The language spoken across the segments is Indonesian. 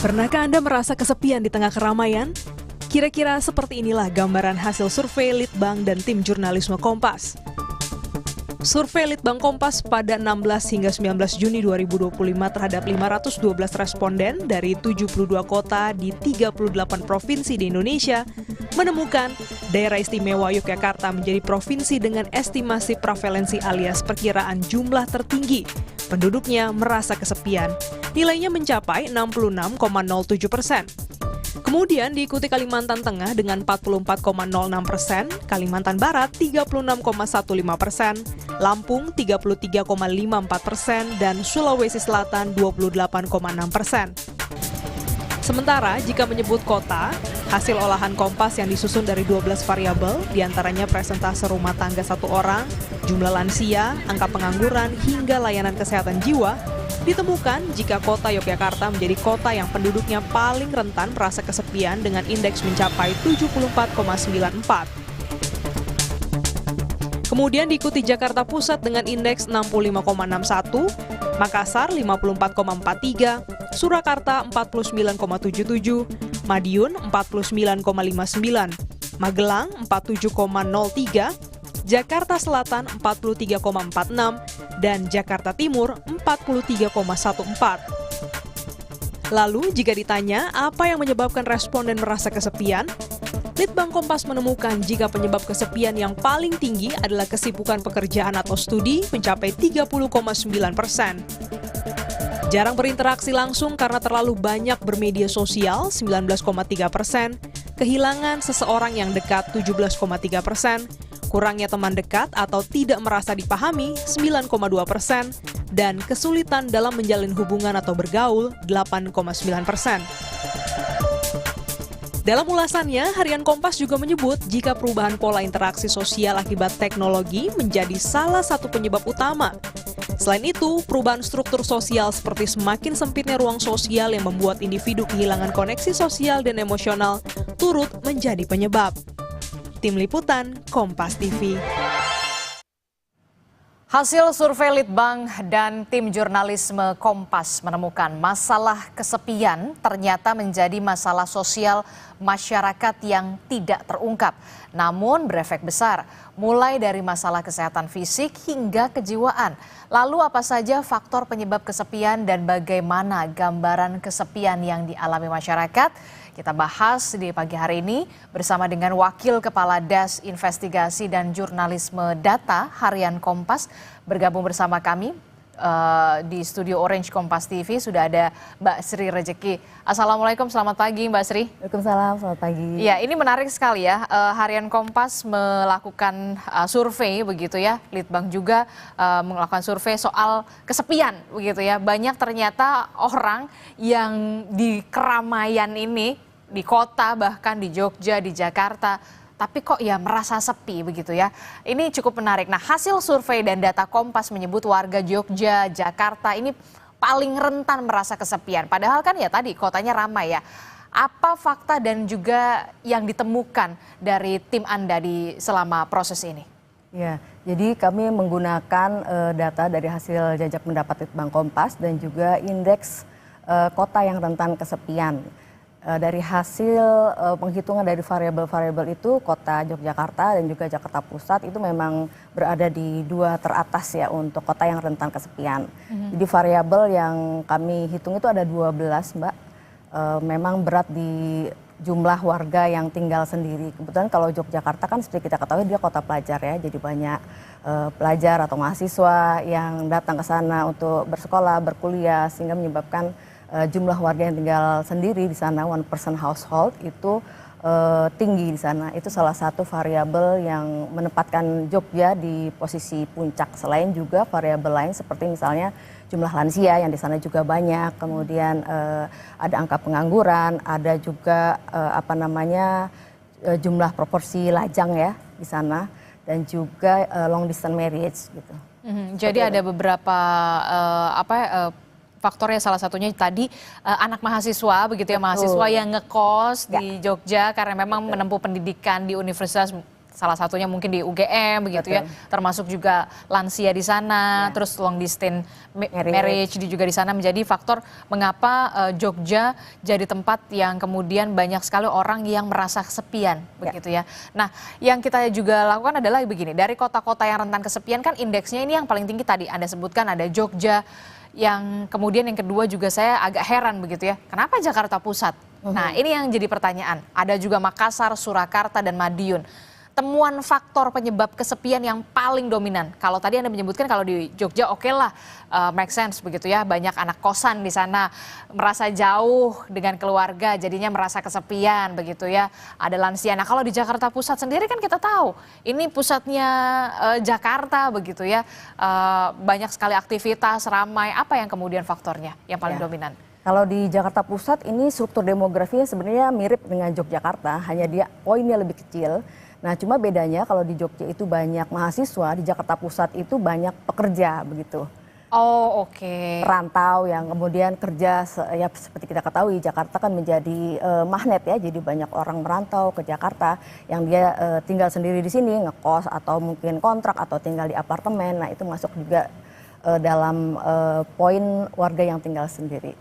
Pernahkah Anda merasa kesepian di tengah keramaian? Kira-kira seperti inilah gambaran hasil survei Litbang dan tim jurnalisme Kompas. Survei Litbang Kompas pada 16 hingga 19 Juni 2025 terhadap 512 responden dari 72 kota di 38 provinsi di Indonesia menemukan daerah istimewa Yogyakarta menjadi provinsi dengan estimasi prevalensi alias perkiraan jumlah tertinggi. Penduduknya merasa kesepian. Nilainya mencapai 66,07%. Kemudian diikuti Kalimantan Tengah dengan 44,06%, Kalimantan Barat 36,15%, Lampung 33,54%, dan Sulawesi Selatan 28,6%. Sementara jika menyebut kota, hasil olahan Kompas yang disusun dari 12 variabel, diantaranya presentase rumah tangga satu orang, jumlah lansia, angka pengangguran, hingga layanan kesehatan jiwa, ditemukan jika kota Yogyakarta menjadi kota yang penduduknya paling rentan merasa kesepian dengan indeks mencapai 74,94. Kemudian diikuti Jakarta Pusat dengan indeks 65,61, Makassar 54,43, Surakarta 49,77, Madiun 49,59, Magelang 47,03, Jakarta Selatan 43,46, dan Jakarta Timur 43,14. Lalu jika ditanya apa yang menyebabkan responden merasa kesepian, Litbang Kompas menemukan jika penyebab kesepian yang paling tinggi adalah kesibukan pekerjaan atau studi mencapai 30,9%. Jarang berinteraksi langsung karena terlalu banyak bermedia sosial 19,3%, kehilangan seseorang yang dekat 17,3%, kurangnya teman dekat atau tidak merasa dipahami 9,2%, dan kesulitan dalam menjalin hubungan atau bergaul 8,9%. Dalam ulasannya, Harian Kompas juga menyebut jika perubahan pola interaksi sosial akibat teknologi menjadi salah satu penyebab utama. Selain itu, perubahan struktur sosial seperti semakin sempitnya ruang sosial yang membuat individu kehilangan koneksi sosial dan emosional turut menjadi penyebab. Tim Liputan, Kompas TV. Hasil survei Litbang dan tim jurnalisme Kompas menemukan masalah kesepian ternyata menjadi masalah sosial masyarakat yang tidak terungkap, namun berefek besar, mulai dari masalah kesehatan fisik hingga kejiwaan. Lalu apa saja faktor penyebab kesepian dan bagaimana gambaran kesepian yang dialami masyarakat? Kita bahas di pagi hari ini bersama dengan Wakil Kepala Das Investigasi dan Jurnalisme Data Harian Kompas. Bergabung bersama kami di studio Orange Kompas TV sudah ada Mbak Sri Rejeki. Assalamualaikum, selamat pagi Mbak Sri. Waalaikumsalam, selamat pagi. Ya, ini menarik sekali ya, Harian Kompas melakukan survei begitu ya, Litbang juga melakukan survei soal kesepian begitu ya. Banyak ternyata orang yang di keramaian ini, di kota bahkan di Jogja, di Jakarta, tapi kok ya merasa sepi begitu ya. Ini cukup menarik. Nah, hasil survei dan data Kompas menyebut warga Jogja, Jakarta ini paling rentan merasa kesepian. Padahal kan ya tadi kotanya ramai ya. Apa fakta dan juga yang ditemukan dari tim Anda selama proses ini? Ya, jadi kami menggunakan data dari hasil jajak pendapat Litbang Kompas dan juga indeks kota yang rentan kesepian. Dari hasil penghitungan dari variabel-variabel itu, kota Yogyakarta dan juga Jakarta Pusat itu memang berada di dua teratas ya untuk kota yang rentan kesepian. Jadi variabel yang kami hitung itu ada 12, Mbak. Memang berat di jumlah warga yang tinggal sendiri. Kebetulan kalau Yogyakarta kan seperti kita ketahui dia kota pelajar ya, jadi banyak pelajar atau mahasiswa yang datang ke sana untuk bersekolah, berkuliah, sehingga menyebabkan jumlah warga yang tinggal sendiri di sana, one person household itu tinggi di sana. Itu salah satu variabel yang menempatkan Jogja di posisi puncak. Selain juga variabel lain seperti misalnya jumlah lansia yang di sana juga banyak, kemudian ada angka pengangguran, ada juga jumlah proporsi lajang ya di sana, dan juga long distance marriage gitu. Jadi ada beberapa faktornya, salah satunya tadi anak mahasiswa begitu ya. Betul. Mahasiswa yang ngekos di Jogja karena memang menempuh pendidikan di universitas salah satunya mungkin di UGM begitu ya, termasuk juga lansia di sana, terus long distance marriage juga di sana menjadi faktor mengapa Jogja jadi tempat yang kemudian banyak sekali orang yang merasa kesepian begitu ya. Nah, yang kita juga lakukan adalah begini, dari kota-kota yang rentan kesepian kan indeksnya ini yang paling tinggi tadi Anda sebutkan ada Jogja, yang kemudian yang kedua juga saya agak heran begitu ya, kenapa Jakarta Pusat? Nah, ini yang jadi pertanyaan. Ada juga Makassar, Surakarta, dan Madiun. Temuan faktor penyebab kesepian yang paling dominan. Kalau tadi Anda menyebutkan kalau di Jogja oke lah, make sense begitu ya. Banyak anak kosan di sana, merasa jauh dengan keluarga, jadinya merasa kesepian begitu ya. Ada lansia. Nah, kalau di Jakarta Pusat sendiri kan kita tahu, ini pusatnya Jakarta begitu ya. Banyak sekali aktivitas, ramai. Apa yang kemudian faktornya yang paling dominan? Kalau di Jakarta Pusat ini struktur demografinya sebenarnya mirip dengan Yogyakarta, hanya dia poinnya lebih kecil. Nah, cuma bedanya kalau di Jogja itu banyak mahasiswa, di Jakarta Pusat itu banyak pekerja begitu. Oh, oke. Perantau yang kemudian kerja, ya seperti kita ketahui Jakarta kan menjadi magnet ya, jadi banyak orang merantau ke Jakarta yang dia tinggal sendiri di sini, ngekos atau mungkin kontrak atau tinggal di apartemen. Nah, itu masuk juga dalam poin warga yang tinggal sendiri.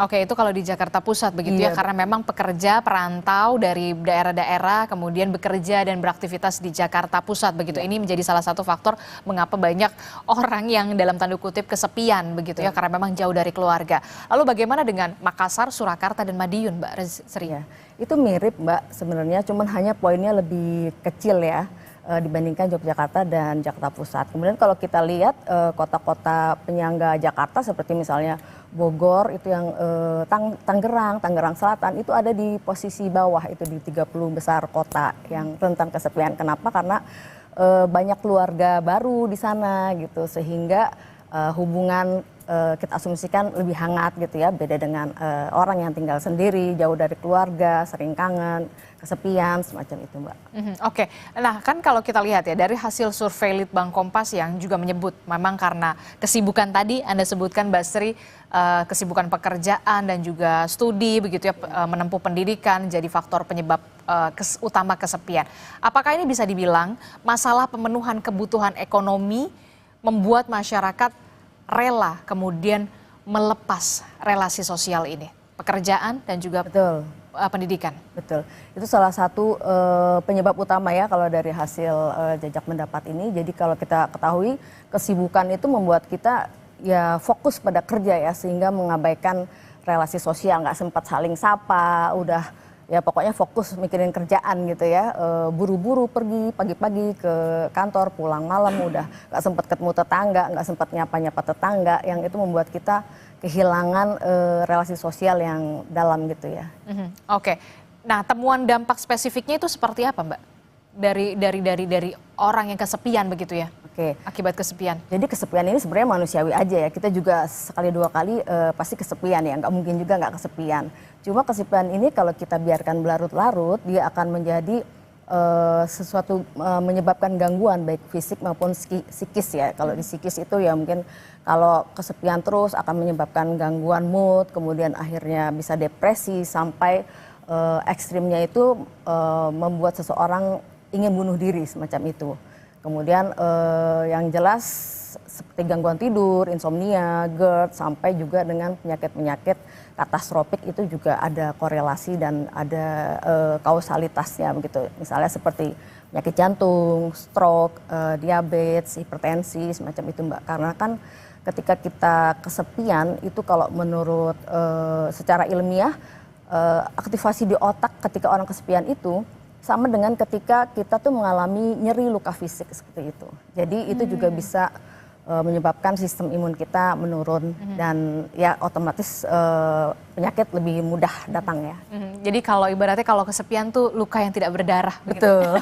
Oke, itu kalau di Jakarta Pusat begitu ya, karena memang pekerja perantau dari daerah-daerah kemudian bekerja dan beraktivitas di Jakarta Pusat begitu. Ini menjadi salah satu faktor mengapa banyak orang yang dalam tanda kutip kesepian begitu ya, karena memang jauh dari keluarga. Lalu bagaimana dengan Makassar, Surakarta, dan Madiun, Mbak Sri? Ya, itu mirip Mbak sebenarnya, cuman hanya poinnya lebih kecil ya dibandingkan Yogyakarta dan Jakarta Pusat. Kemudian kalau kita lihat kota-kota penyangga Jakarta seperti misalnya Bogor itu yang Tangerang Selatan itu ada di posisi bawah itu di 30 besar kota yang rentan kesepian. Kenapa? Karena banyak keluarga baru di sana gitu sehingga hubungan kita asumsikan lebih hangat gitu ya, beda dengan orang yang tinggal sendiri, jauh dari keluarga, sering kangen, kesepian, semacam itu Mbak. Oke, nah kan kalau kita lihat ya dari hasil survei Litbang Kompas yang juga menyebut memang karena kesibukan tadi Anda sebutkan Mbak Sri, kesibukan pekerjaan dan juga studi begitu ya, menempuh pendidikan jadi faktor penyebab utama kesepian. Apakah ini bisa dibilang masalah pemenuhan kebutuhan ekonomi membuat masyarakat rela kemudian melepas relasi sosial ini, pekerjaan dan juga pendidikan? Betul, itu salah satu penyebab utama ya kalau dari hasil jajak pendapat ini. Jadi kalau kita ketahui kesibukan itu membuat kita ya fokus pada kerja ya, sehingga mengabaikan relasi sosial, nggak sempat saling sapa, udah ya pokoknya fokus mikirin kerjaan gitu ya, buru-buru pergi pagi-pagi ke kantor, pulang malam, udah nggak sempat ketemu tetangga, nggak sempat nyapa-nyapa tetangga, yang itu membuat kita kehilangan relasi sosial yang dalam gitu ya. Oke, nah temuan dampak spesifiknya itu seperti apa Mbak? Dari orang yang kesepian begitu ya? Oke. Akibat kesepian. Jadi kesepian ini sebenarnya manusiawi aja ya. Kita juga sekali dua kali pasti kesepian ya. Nggak mungkin juga nggak kesepian. Cuma kesepian ini kalau kita biarkan berlarut-larut, dia akan menjadi sesuatu menyebabkan gangguan baik fisik maupun psikis ya. Kalau di psikis itu ya mungkin kalau kesepian terus akan menyebabkan gangguan mood, kemudian akhirnya bisa depresi sampai ekstrimnya itu membuat seseorang ingin bunuh diri semacam itu. Kemudian yang jelas seperti gangguan tidur, insomnia, GERD, sampai juga dengan penyakit-penyakit katastrofik itu juga ada korelasi dan ada kausalitasnya begitu. Misalnya seperti penyakit jantung, stroke, diabetes, hipertensi, semacam itu Mbak. Karena kan ketika kita kesepian itu kalau menurut secara ilmiah aktivasi di otak ketika orang kesepian itu sama dengan ketika kita tuh mengalami nyeri luka fisik seperti itu. Jadi itu juga bisa menyebabkan sistem imun kita menurun dan ya otomatis penyakit lebih mudah datang ya. Jadi kalau ibaratnya kalau kesepian tuh luka yang tidak berdarah. Betul.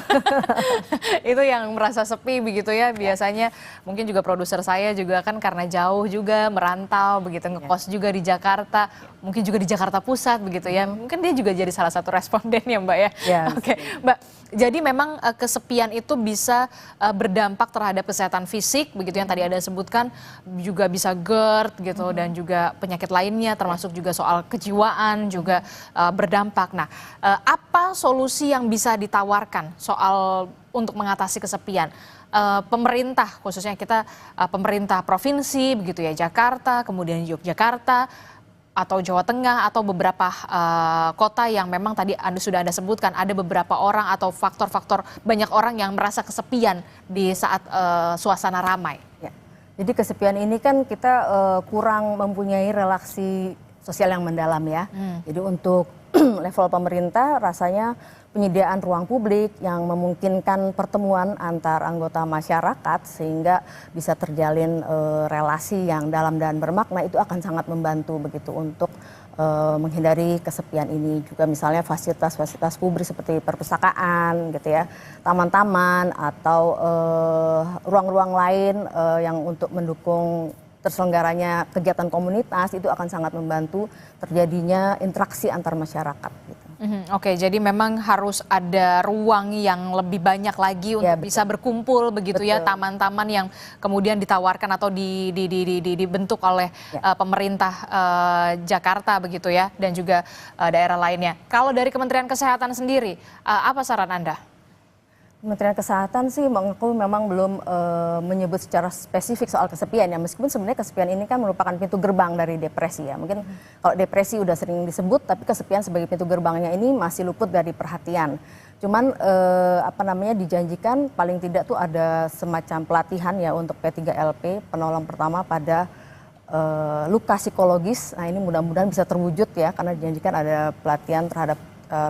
Itu yang merasa sepi begitu ya. Biasanya mungkin juga produser saya juga kan karena jauh juga merantau begitu, ngekos juga di Jakarta, mungkin juga di Jakarta Pusat begitu ya. Mungkin dia juga jadi salah satu responden ya Mbak ya. Oke, Mbak. Jadi memang kesepian itu bisa berdampak terhadap kesehatan fisik begitu yang tadi Anda sebutkan, juga bisa GERD gitu dan juga penyakit lainnya termasuk juga soal kejiwaan juga berdampak. Nah, apa solusi yang bisa ditawarkan soal untuk mengatasi kesepian? Pemerintah, khususnya kita pemerintah provinsi begitu ya, Jakarta, kemudian Yogyakarta, atau Jawa Tengah, atau beberapa kota yang memang tadi sudah Anda sebutkan ada beberapa orang atau faktor-faktor banyak orang yang merasa kesepian di saat suasana ramai. Ya. Jadi kesepian ini kan kita kurang mempunyai relasi sosial yang mendalam ya. Jadi untuk level pemerintah rasanya penyediaan ruang publik yang memungkinkan pertemuan antar anggota masyarakat sehingga bisa terjalin relasi yang dalam dan bermakna itu akan sangat membantu begitu untuk menghindari kesepian ini. Juga misalnya fasilitas-fasilitas publik seperti perpustakaan gitu ya, taman-taman atau ruang-ruang lain yang untuk mendukung terselenggaranya kegiatan komunitas itu akan sangat membantu terjadinya interaksi antar masyarakat gitu. Oke, jadi memang harus ada ruang yang lebih banyak lagi untuk bisa berkumpul begitu ya, taman-taman yang kemudian ditawarkan atau dibentuk oleh pemerintah Jakarta begitu ya, dan juga daerah lainnya. Kalau dari Kementerian Kesehatan sendiri, apa saran Anda? Kementerian Kesehatan sih mengaku memang belum menyebut secara spesifik soal kesepian ya, meskipun sebenarnya kesepian ini kan merupakan pintu gerbang dari depresi ya. Mungkin kalau depresi udah sering disebut, tapi kesepian sebagai pintu gerbangnya ini masih luput dari perhatian. Cuman dijanjikan paling tidak tuh ada semacam pelatihan ya untuk P3LP, penolong pertama pada luka psikologis. Nah ini mudah-mudahan bisa terwujud ya, karena dijanjikan ada pelatihan terhadap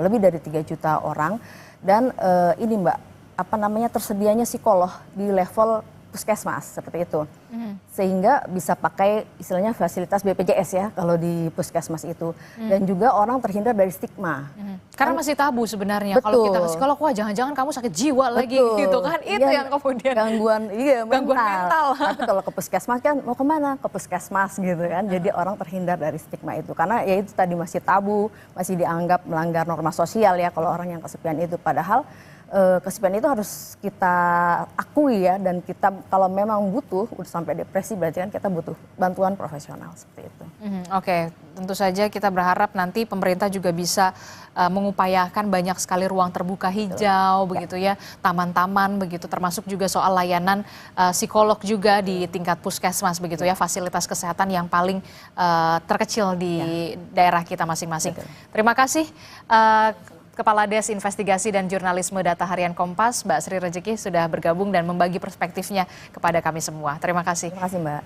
lebih dari 3 juta orang. Dan ini Mbak, tersedianya psikolog di level puskesmas seperti itu, sehingga bisa pakai istilahnya fasilitas BPJS ya kalau di puskesmas itu, dan juga orang terhindar dari stigma. Karena masih tabu sebenarnya kalau kita ke psikolog, wah jangan-jangan kamu sakit jiwa lagi gitu kan, itu yang kemudian gangguan mental. Tapi kalau ke puskesmas kan mau kemana? Ke puskesmas gitu kan, jadi orang terhindar dari stigma itu, karena ya itu tadi masih tabu, masih dianggap melanggar norma sosial ya kalau orang yang kesepian itu, padahal kesepian itu harus kita akui ya, dan kita kalau memang butuh udah sampai depresi berarti kan kita butuh bantuan profesional seperti itu. Oke, tentu saja kita berharap nanti pemerintah juga bisa mengupayakan banyak sekali ruang terbuka hijau begitu ya, taman-taman begitu, termasuk juga soal layanan psikolog juga di tingkat puskesmas begitu ya, fasilitas kesehatan yang paling terkecil di daerah kita masing-masing. Terima kasih Kepala Des Investigasi dan Jurnalisme Data Harian Kompas, Mbak Sri Rejeki sudah bergabung dan membagi perspektifnya kepada kami semua. Terima kasih. Terima kasih Mbak.